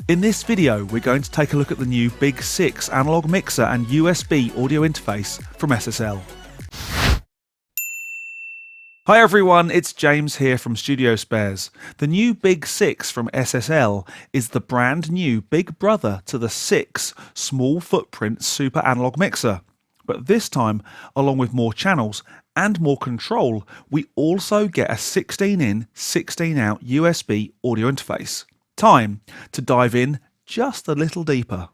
In this video, we're going to take a look at the new BiG SiX analog mixer and USB audio interface from SSL. Hi everyone, it's James here from Studiospares. The new BiG SiX from SSL is the brand new big brother to the SiX small footprint SuperAnalogue mixer. But this time, along with more channels and more control, we also get a 16-in, 16-out USB audio interface. Time to dive in just a little deeper.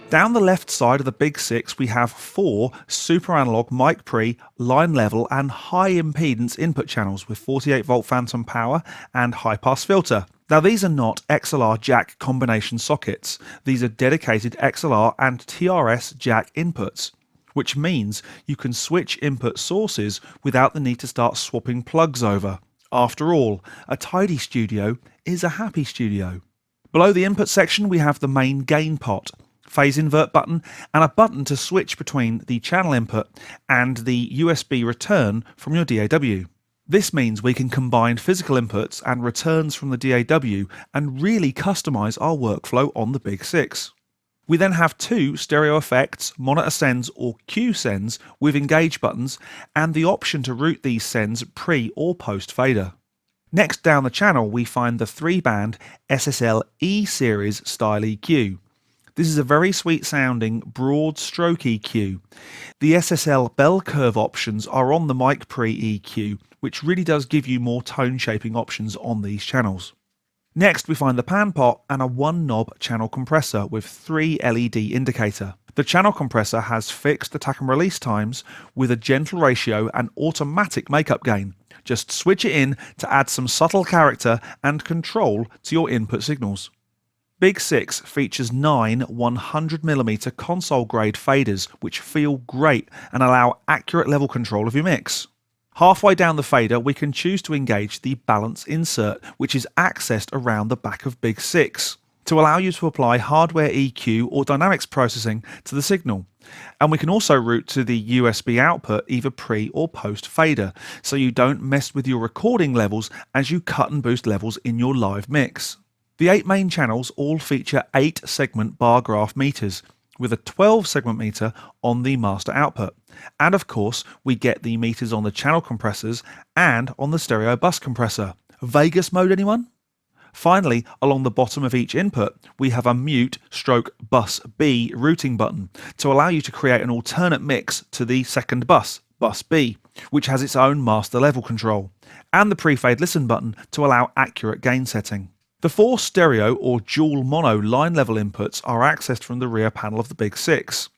Down the left side of the BiG SiX we have 4 SuperAnalogue mic pre, line level and high impedance input channels with 48V phantom power and high pass filter. Now these are not XLR jack combination sockets, these are dedicated XLR and TRS jack inputs, which means you can switch input sources without the need to start swapping plugs over. After all, a tidy studio is a happy studio. Below the input section we have the main gain pot, phase invert button and a button to switch between the channel input and the USB return from your DAW. This means we can combine physical inputs and returns from the DAW and really customize our workflow on the BiG SiX. We then have 2 stereo effects, monitor sends or Q sends with engage buttons and the option to route these sends pre or post fader. Next down the channel we find the 3-band SSL E-Series style EQ. This is a very sweet sounding broad stroke EQ. The SSL bell curve options are on the mic pre EQ, which really does give you more tone shaping options on these channels. Next we find the pan pot and a 1-knob channel compressor with 3 LED indicator. The channel compressor has fixed attack and release times with a gentle ratio and automatic makeup gain. Just switch it in to add some subtle character and control to your input signals. BiG SiX features 9 100mm console grade faders which feel great and allow accurate level control of your mix. Halfway down the fader we can choose to engage the balance insert which is accessed around the back of BiG SiX to allow you to apply hardware EQ or dynamics processing to the signal. And we can also route to the USB output either pre or post fader so you don't mess with your recording levels as you cut and boost levels in your live mix. The 8 main channels all feature 8-segment bar graph meters with a 12-segment meter on the master output. And of course, we get the meters on the channel compressors and on the stereo bus compressor. Vegas mode anyone? Finally, along the bottom of each input, we have a mute/bus B routing button to allow you to create an alternate mix to the second bus, bus B, which has its own master level control, and the pre-fade listen button to allow accurate gain setting. The 4 stereo or dual mono line level inputs are accessed from the rear panel of the BiG SiX.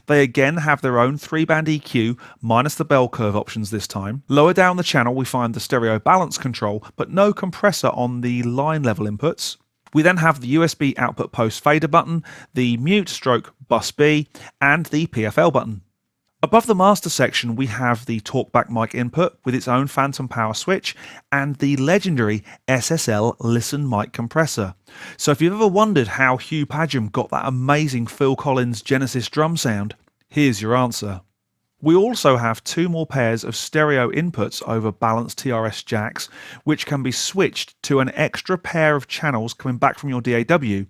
They again have their own 3-band EQ minus the bell curve options this time. Lower down the channel we find the stereo balance control but no compressor on the line level inputs. We then have the USB output post fader button, the mute/bus B and the PFL button. Above the master section we have the talkback mic input with its own phantom power switch and the legendary SSL listen mic compressor. So if you've ever wondered how Hugh Padgham got that amazing Phil Collins Genesis drum sound, here's your answer. We also have 2 more pairs of stereo inputs over balanced TRS jacks, which can be switched to an extra pair of channels coming back from your DAW,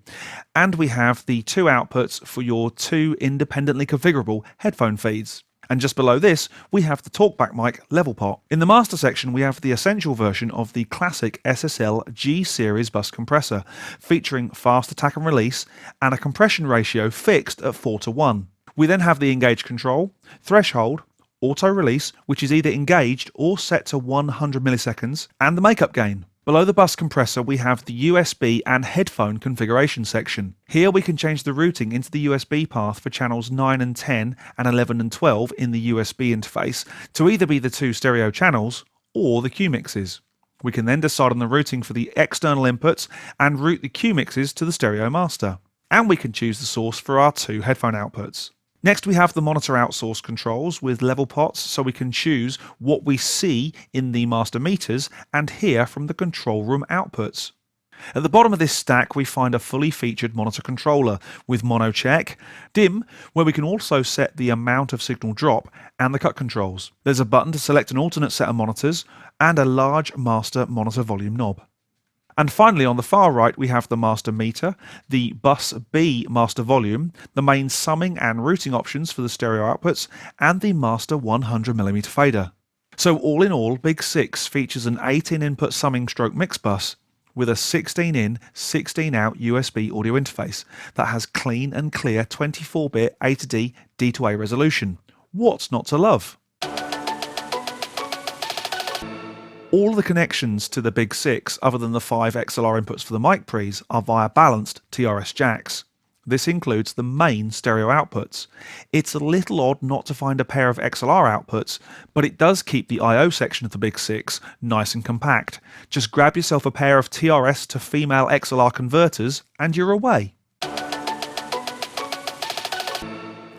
and we have the 2 outputs for your 2 independently configurable headphone feeds. And just below this, we have the talkback mic level pot. In the master section, we have the essential version of the classic SSL G-Series bus compressor, featuring fast attack and release and a compression ratio fixed at 4:1. We then have the engage control, threshold, auto release, which is either engaged or set to 100 milliseconds, and the makeup gain. Below the bus compressor we have the USB and headphone configuration section. Here we can change the routing into the USB path for channels 9 and 10 and 11 and 12 in the USB interface to either be the 2 stereo channels or the Q mixes. We can then decide on the routing for the external inputs and route the Q mixes to the stereo master. And we can choose the source for our 2 headphone outputs. Next we have the monitor outsource controls with level pots so we can choose what we see in the master meters and hear from the control room outputs. At the bottom of this stack we find a fully featured monitor controller with mono check, dim, where we can also set the amount of signal drop, and the cut controls. There's a button to select an alternate set of monitors and a large master monitor volume knob. And finally, on the far right, we have the master meter, the bus B master volume, the main summing and routing options for the stereo outputs, and the master 100mm fader. So all in all, BiG SiX features an 18 input summing stroke mix bus with a 16 in, 16 out USB audio interface that has clean and clear 24-bit A to D, D to A resolution. What's not to love? All the connections to the BiG SiX, other than the 5 XLR inputs for the mic pre's, are via balanced TRS jacks. This includes the main stereo outputs. It's a little odd not to find a pair of XLR outputs, but it does keep the I/O section of the BiG SiX nice and compact. Just grab yourself a pair of TRS to female XLR converters and you're away.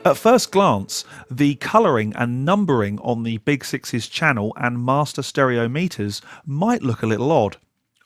At first glance, the colouring and numbering on the BiG SiX's channel and master stereo meters might look a little odd.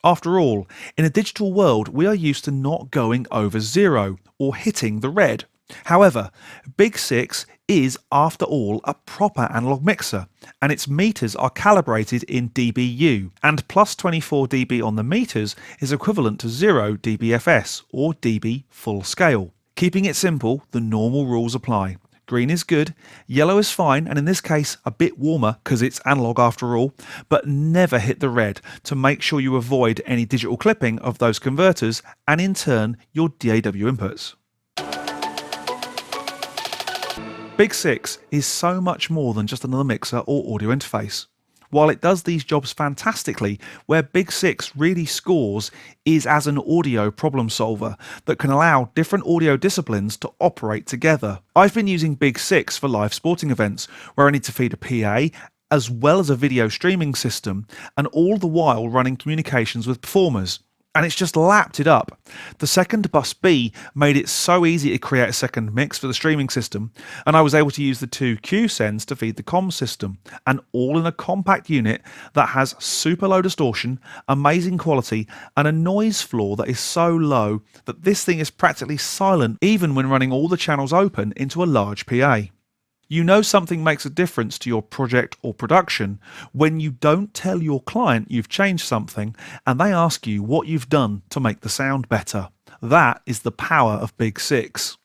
After all, in a digital world, we are used to not going over zero or hitting the red. However, BiG SiX is, after all, a proper analog mixer, and its meters are calibrated in dBu, and plus 24 dB on the meters is equivalent to 0 dBFS or dB full scale. Keeping it simple, the normal rules apply. Green is good, yellow is fine, and in this case a bit warmer because it's analog after all, but never hit the red to make sure you avoid any digital clipping of those converters and in turn your DAW inputs. BiG SiX is so much more than just another mixer or audio interface. While it does these jobs fantastically, where BiG SiX really scores is as an audio problem solver that can allow different audio disciplines to operate together. I've been using BiG SiX for live sporting events where I need to feed a PA as well as a video streaming system, and all the while running communications with performers. And it's just lapped it up. The second bus B made it so easy to create a second mix for the streaming system, and I was able to use the 2 Q sends to feed the comm system, and all in a compact unit that has super low distortion, amazing quality, and a noise floor that is so low that this thing is practically silent even when running all the channels open into a large PA. You know something makes a difference to your project or production when you don't tell your client you've changed something and they ask you what you've done to make the sound better. That is the power of BiG SiX.